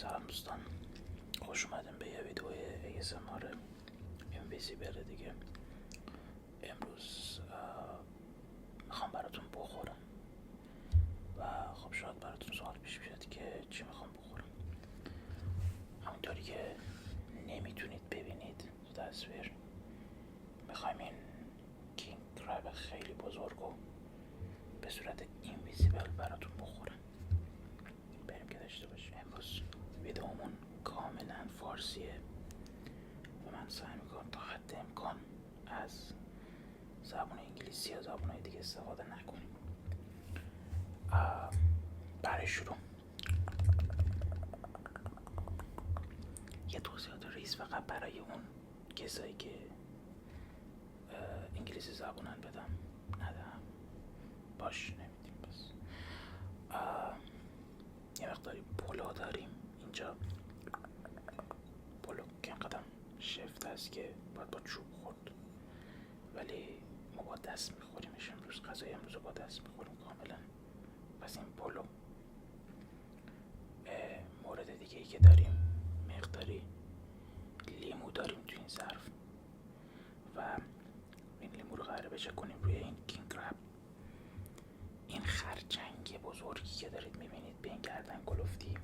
سلام دوستان، خوش اومدیم به یه ویدیو ASMR اینویزیبل دیگه. امروز میخوام براتون بخورم و خب شاید براتون سوال پیش بیاد که چی میخوام بخورم. همونطوری که نمیتونید ببینید تو تصویر، میخوایم این کینگ کراب خیلی بزرگ و به صورت اینویزیبل براتون بخورم. بریم که داشته باشیم. امروز ویدیومون کاملا فارسیه و من سعی میکنم تا حد امکان از زبان انگلیسی یا زبانهای دیگه استفاده نکنیم. برای شروع یه توضیحات ریز فقط برای اون کسایی که انگلیسی زبانن بدم ندم باش نمیدیم. بس یه مقداری پلو داریم اینجا. پلو که اینقدر شفت هست که باید با چوب خورد، ولی ما با دست میخوریمش. امروز غذای امروز با دست میخوریم کاملا. پس این پلو. مورد دیگه ای که داریم مقداری لیمو داریم تو این ظرف و این لیمو رو قراره بچکنیم روی این کینگ کراب. این خرچنگ بزرگی که دارید میبینید به این گردن کلفتی،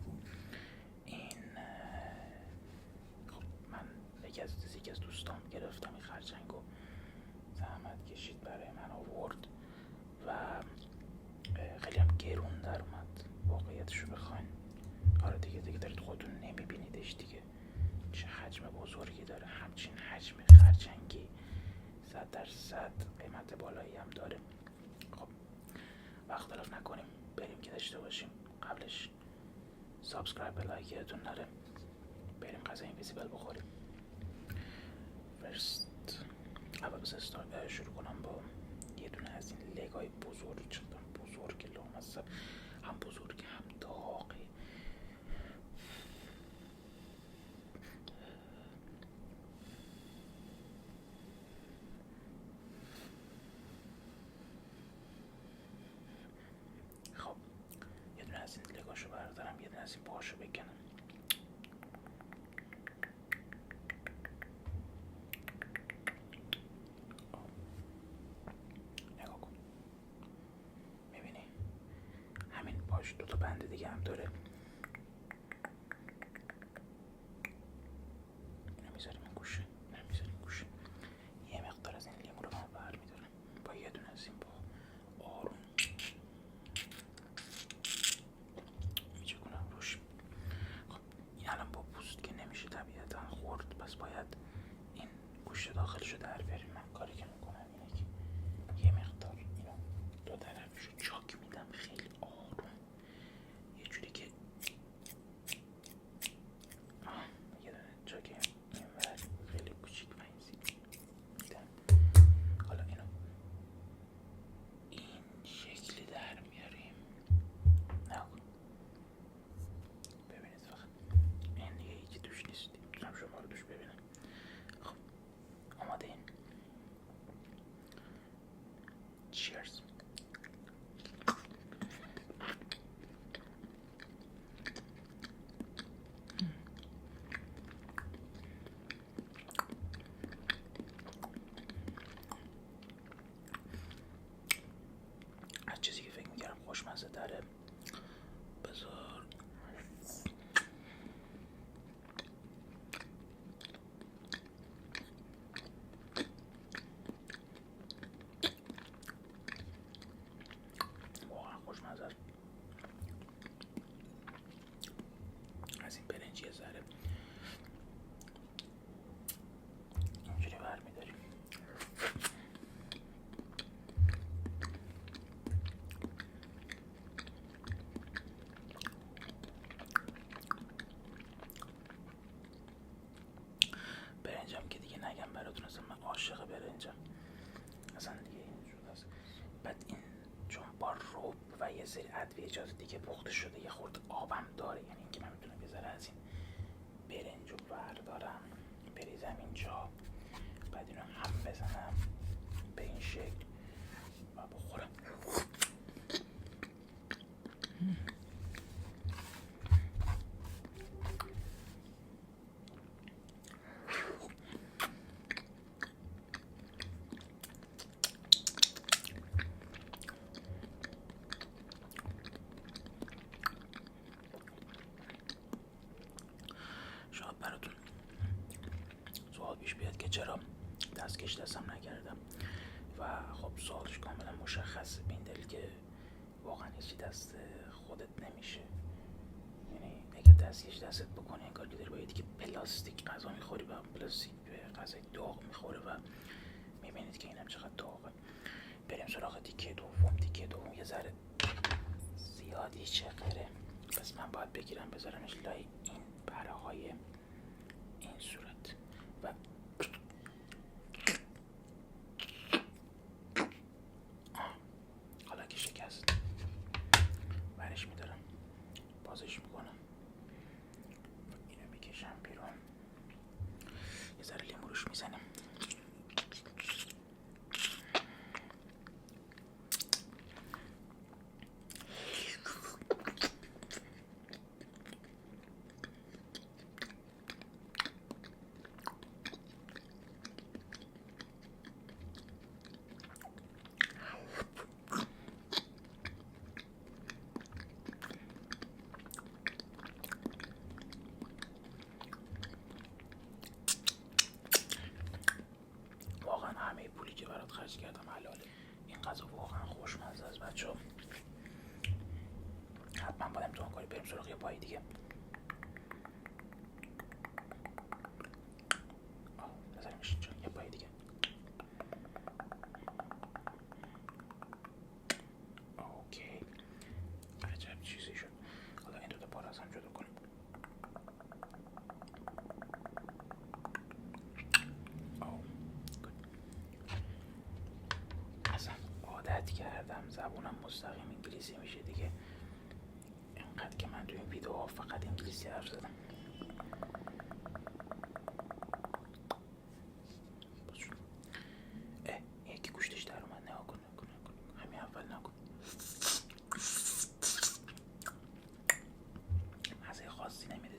این خب من یکی از دوستان گرفتم این خرچنگ و زحمت کشید برای من آورد و خیلی هم گرون در اومد واقعیتشو بخواین. آره دیگه دارید خودتون نمیبینیدش دیگه چه حجم بزرگی داره. همچین حجم خرچنگی 100% قیمت بالایی هم داره. خب وقت تلف نکنیم، بریم که داشته باشیم. قبلش سابسکرایب و لایک یادتون نره. بریم غذای اینویزیبل بخوریم. فرست اول بس شروع کنم با یه دونه از این لگای بزرگ. چقدر بزرگ لامصب، هم بزرگ هم داغه. خب یه دونه از این لگاشو بردارم، یه دونه از این پاهاشو بکنم. نگاه کن، میبینی همین پاش دوتا بند دیگه هم داره. نمیذاریم این گوشه. یه مقدار از این لیمو رو من برمیدارم با یه دونه از این پا آروم میچکنم روش. خب این الان با پوست که نمیشه طبیعتا خورد، پس باید این گوشه داخلشو در بریم. من کاری که میکنم اینه که یه مقدار اینو دو طرفشو چاک میدم خیلی آروم، یه جوری که یه دونه چاک این ور خیلی کوچیک پنزی میدم. حالا اینو این شکلی در میاریم. ببینید فقط این دیگه هیچی توش نیست، میتونم شما رو توش ببینم. خب آماده این. چیرز. از چیزی که فکر میکردم خوشمزه تره. بذار واقعا خوشمزه است. از این برنجی ذره اینجوری برمیداریم. برنجم که دیگه نگم براتون، اصلا من عاشق برنجم اصلا دیگه اینجور هست. بعد این چون با رب و یه سری ادویجات دیگه پخته شده یه خورده آبم داره، یعنی اینکه من میتونم یه ذره از این برنجو بردارم بریزم اینجا، بعد اینو هم بزنم به این شکل و بخورم. پیش بیاد که چرا دستکش دستم نکردم و خب سوالش کاملا مشخصه به این دلیل که واقعا هیچی دست خودت نمیشه. یعنی اگه دستکش دستت بکنی انگار که داری با یه دیگه پلاستیک غذا میخوری و پلاستیک به غذای داغ میخوره و میبینید که اینم چقدر داغه. بریم سراغ تیکه دوم. تیکه دوم یه ذره زیادی چقره، پس من باید بگیرم بذارمش لای این بره های این صورت و حالا که شکست برش میدارم، بازش میکنم و اینو میکشم بیرون، یه ذره لیمو روش میزنیم. همه پولی که برات خرج کردم حلاله. این غذا واقعا خوشمزه است بچه‌ها. حتما باید امتحان کنید. بریم سراغ یه پای دیگه. بذاریمش اینجا. یه پای دیگه. اوکی. عجب چیزی شد. حالا این دوتا پا رو از هم جدا کنیم. عادت کردم زبونم مستقیم انگلیسی میشه دیگه، اینقدر که من تو این ویدیوها فقط انگلیسی حرف زدم. یکی گوشتش در اومد. نگاه کن همین اول نگاه کن. مزه خاصی نمیده.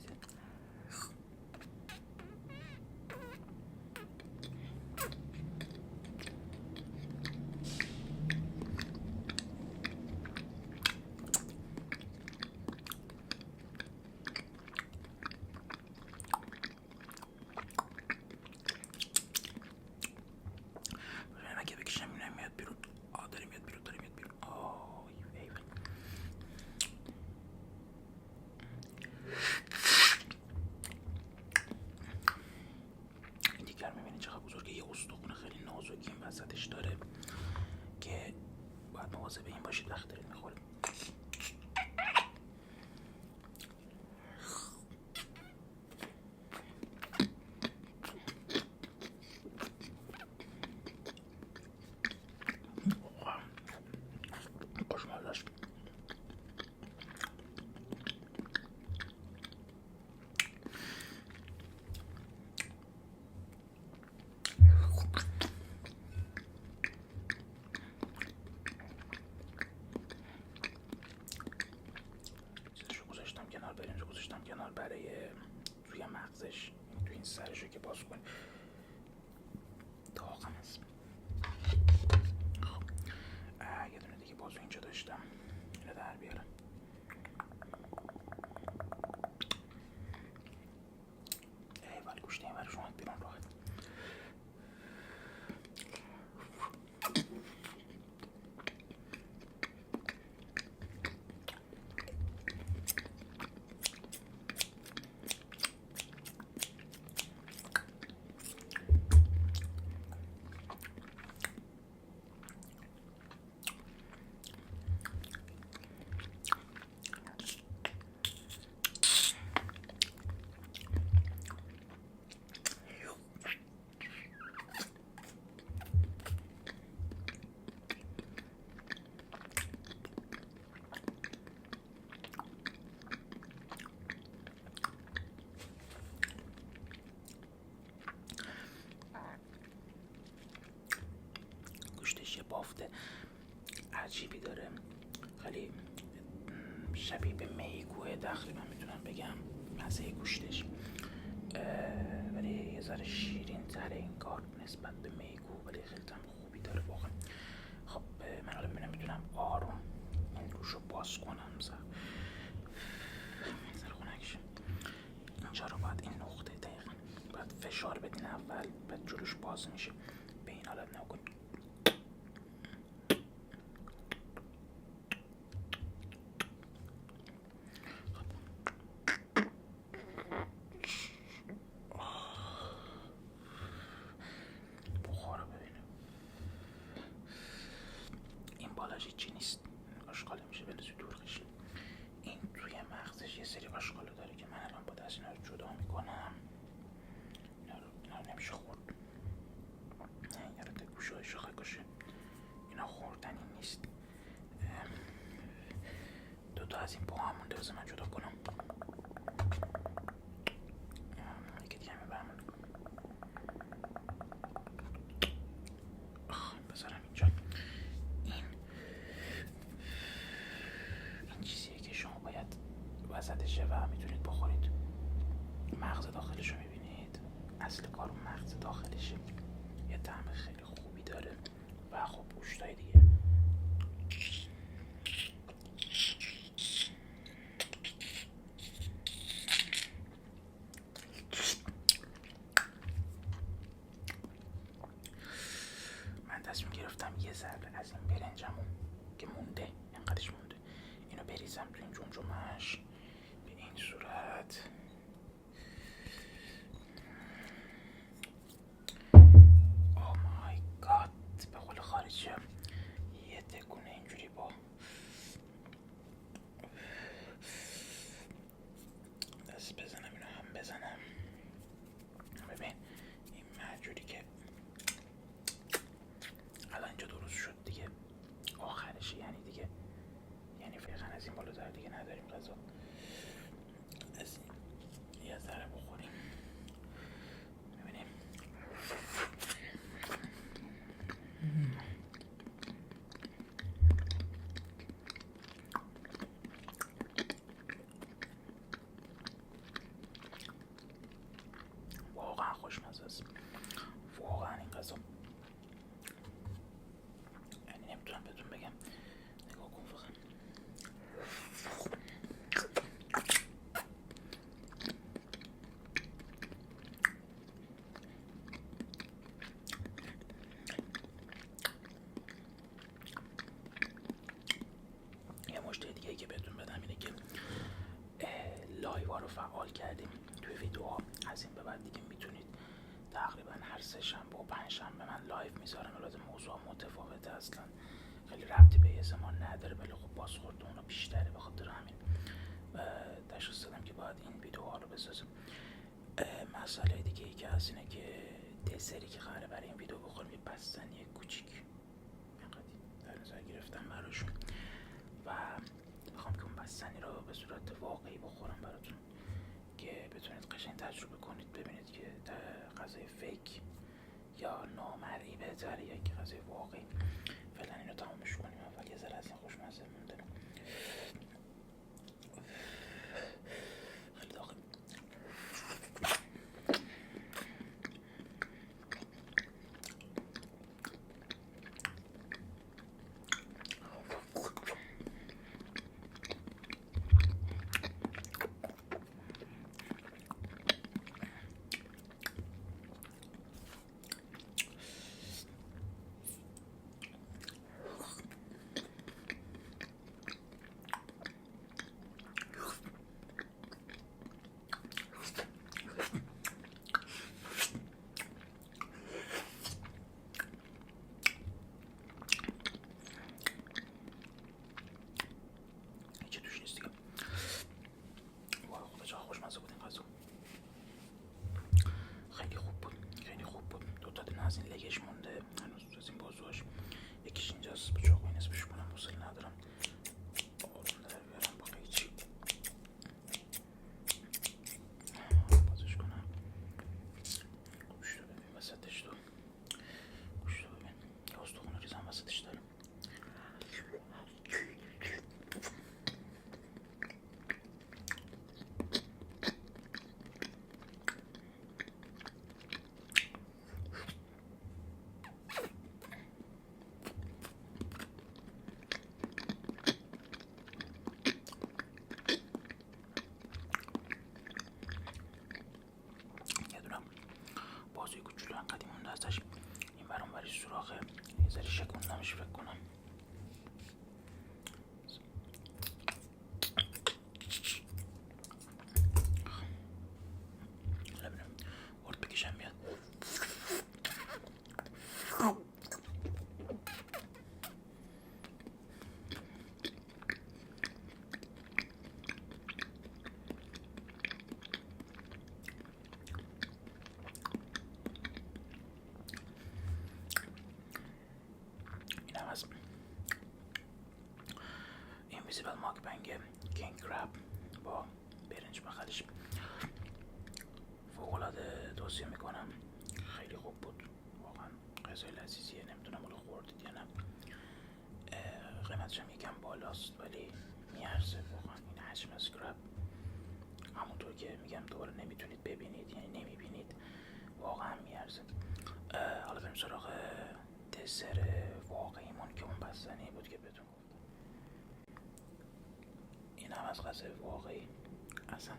وسطش داره که باید مواظب این باشید وقت دارید میخورید. خوشمزه. برنج گذاشتم کنار برای روی مغزش، تو این سرشو که باز کنی داغم هست. خب یه دونه دیگه بازو اینجا داشتم، اینو در بیارم. ایوال گوشت این ورش اومد بیرون راحت. گوشتش یه بافت عجیبی داره، خیلی شبیه به میگوه تقریبا میتونم بگم مزه گوشتش، ولی یه ذره شیرین تره این کار نسبت به میگو، ولی خیلی طعم خوبی داره واقعا. خب من حالا میتونم آروم این روشو باز کنم. ذره خنکش اینجا رو باید این نقطه دقیقا باید فشار بدین اول، بعد جلوش باز میشه. به این حالت نکن. بخورا ببینه این بالاش هیچی نیست، آشغاله میشه بلزی دور کشید. این توی مغزش یه سری آشغاله داره که من الان با دست اینا رو جدا میکنم. اینا رو نمیشه خورد. اینا رو تا گوشه های شاخه کشه، اینا خوردنی نیست. دوتا از این پاها مونده، بذار من جدا کنم. یکی دیگه میبرم بذارم اینجا. این چیزیه که شما باید وسطشه و میتونید بخورید. مغز داخلش رو میبینید، اصل کار مغز داخلشه. یه طعم خیلی خوبی داره و خب گوشتای دیگه. من تصمیم گرفتم یه ذره از این برنجمون که مونده، اینقدرش مونده، اینو بریزم تو این جمجمش به این صورت. او مای گاد، به قول خارجی یه تکونه اینجوری با دست بزنم، اینو هم بزنم. ببین این مجوری که الان اینجا درست شد دیگه، آخرشه یعنی دیگه، یعنی فقط از این بالاتر دیگه نداریم غذا. از این یه ذره بخوریم ببینیم. واقعا خوشمزه است، واقعا این غذا، یعنی نمیتونم بهتون بگم. نگاه کن فقط. یه مشته دیگه که بهتون بدم اینه که لایو رو فعال کردیم توی ویدیوها. از این به بعد دیگه میتونید تقریبا هر سه شنبه و پنج شنبه من لایو میذارم. البته موضوع متفاوته، اصلا خیلی ربطی به زمان نداره، ولی خب بازخورد اونو بیشتره. به خاطر همین تشخیص دادم که باید این ویدیوها رو بسازم. مسئله دیگه ای که هست اینه که دسری که قراره برای این ویدیو بخورم یه بستنی کوچیک اینقدی در نظر گرفتم براشون و میخوام که اون بستنی رو به صورت واقعی بخورم براتون که بتونید قشنگ تجربه کنید، ببینید که غذای فیک یا نامرئی بهتره یا که غذای واقعی. فعلا اینو تمامش کنیم. اول یه ذره از این خوشمزه مونده. خیلی داغه. از این لگش مونده هنوز، از این بازوهاش یکیش اینجاست. به چاقوی نصفش کنم، حوصله ندارم آروم در بیارم با قیچی بازش کنم. گوشت رو ببین وسطش، تو گوشت رو ببین یه استخون ریزم وسطش دارم. زری شکوندمش فکر کنم. ببینم ورد بکشم میاد. این هم از اینویزیبل ماکبنگ کینگ کراب با برنج بخلش. فوق‌العاده توصیه میکنم، خیلی خوب بود واقعا. غذای لذیذیه، نمیدونم حالا خوردید یا نه. قیمتش هم یکم بالاست ولی میارزه واقعا. این حجم از کراب همونطور که میگم دوباره نمیتونید ببینید، یعنی نمیبینید، واقعا میارزه. حالا بریم سراغ دسر واقعیمون که اون بستنی بود که بهتون گفتم. این هم از غذای واقعی. اصلا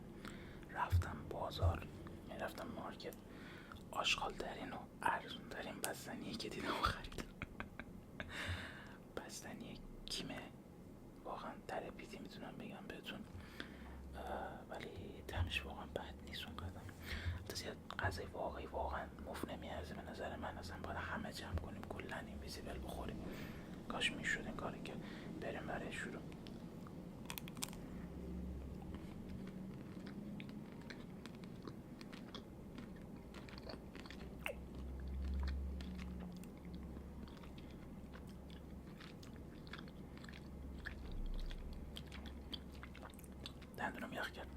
رفتم بازار، یعنی رفتم مارکت، آشغال ترین و ارزون ترین بستنیه که دیدم خریدم. بستنی کیمه واقعا ترپیتی میتونم بگم بهتون، ولی طعمش واقعا بد نیست اون قدم. زیاد غذای واقعی واقعا مفت نمیارزه به نظر من. اصلا باید همه جمع کنیم کلا اینویزیبل بخوریم. کاش میشد این کاری که بریم برای شروع. دندونم یخ کرد.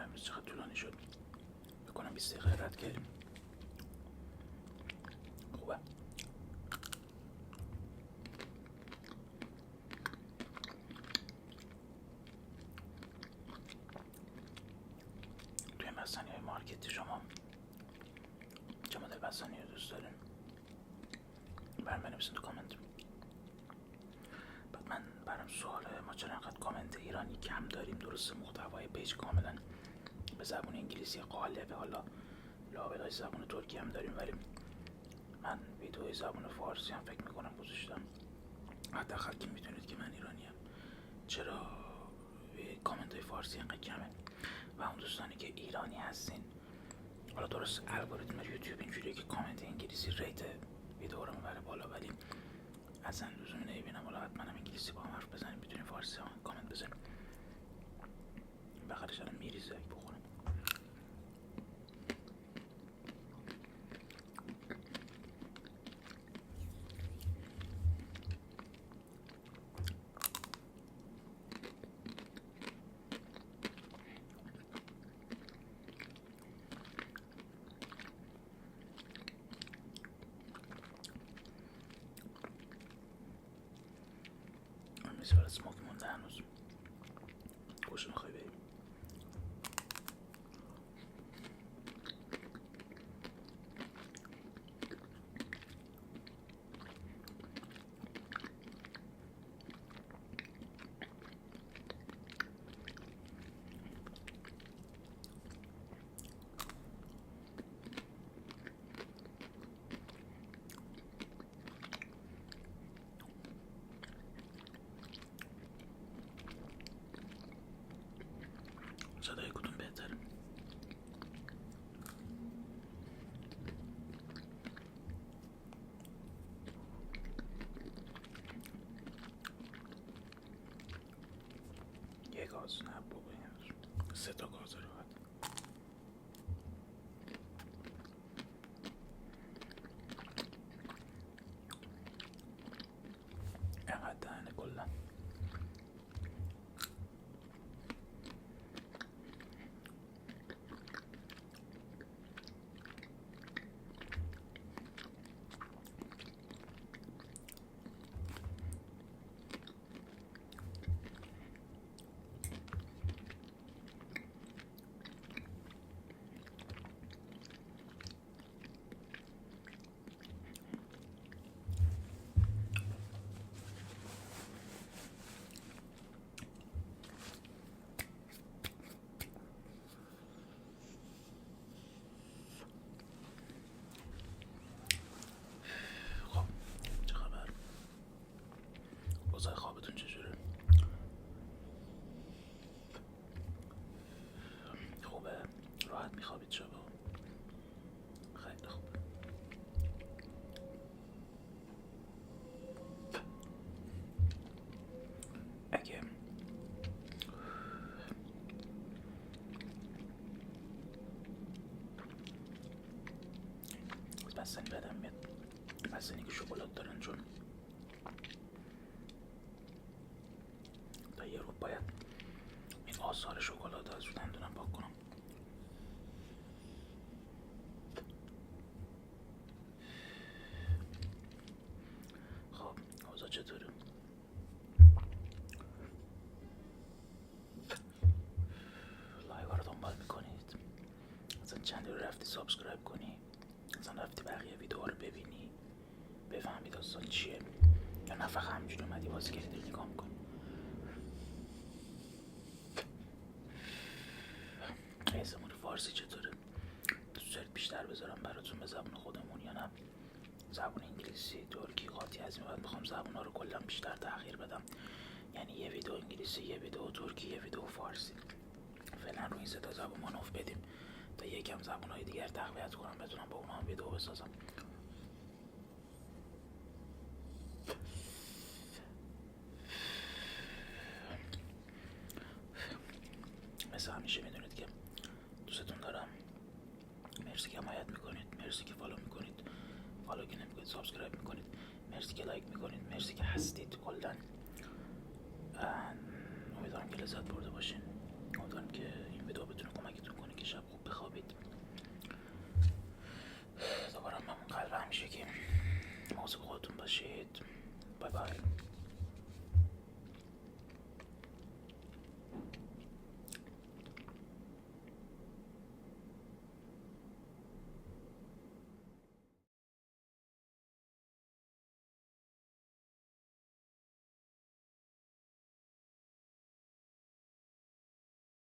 امروز چقدر طولانی شد، بکنم 20 دقیقه رد کردیم. خوبه. توی بستنی های مارکتی شما چه مدل بستنی رو دوست دارین؟ برام بنویسین تو کامنت. بعد من برام سواله ما چرا انقدر کامنت ایرانی کم داریم؟ درسته محتوای پیج کاملا به زبان انگلیسی قالبه، حالا لابلای زبان ترکی هم داریم، ولی من ویدیوی زبان فارسی هم فکر میکنم گذاشتم. حداقل که میدونید که من ایرانیم. چرا کامنت های فارسی انقدر کمه؟ و اون دوستانی که ایرانی هستین، حالا درست الگوریتم یوتیوب اینجوریه که کامنت انگلیسی ریت ویدیو رو میبره بالا، ولی اصلا لزومی نمیبینم. حالا حتما هم انگلیسی با هم حرف بزنیم، میتونیم فارسی هم کامنت بزنیم. بخرش الان میریزه اگه بخورم. میشه برای سموک مونده هنوز. گوش میخوای بریم؟ صدای کدوم بهتر؟ یه گاز نه بابا، 3 تا گاز راحت. اینقدر دهنه کلا. مستنی بدم میاد، مستنی که شکلات دارن، چون تا یه رو باید این آثار شکلات از رو دندونم پاک کنم. خب اوضاع چطوره؟ لایو رو دنبال میکنید؟ مثلا چند رو رفتی سابسکرایب کنی؟ مثلا رفتی بقیه ویدیوها رو ببینی بفهمی داستان چیه، یا نه فقط همینجوری اومدی بازی کردی داری نگاه میکنی؟ اسمون فارسی چطوره؟ دوست دارید بیشتر بذارم براتون به زبون خودمون یا نه زبون انگلیسی، ترکی، قاطی؟ از این بعد میخوام زبونا رو کلا بیشتر تغییر بدم، یعنی یه ویدیو انگلیسی، یه ویدیو ترکی، یه ویدیو فارسی. فعلا روی این سه تا زبون مانور بدیم تا یکم زبونهای دیگر تقویت کنم بتونم با اونها ویدیو بسازم. مثل همیشه میدونید که دوستتون دارم. مرسی که حمایت میکنید، مرسی که فالو میکنید، فالو که نمیکنید سابسکرایب میکنید، مرسی که لایک میکنید، مرسی که هستید. کلا امیدوارم که لذت برده باشین، امیدوارم که این ویدیو بتونه کمکتون کنه که شب خوب بخوابید. دوباره ممنون قلب همیشه که مواظب خودتون باشید. بای بای.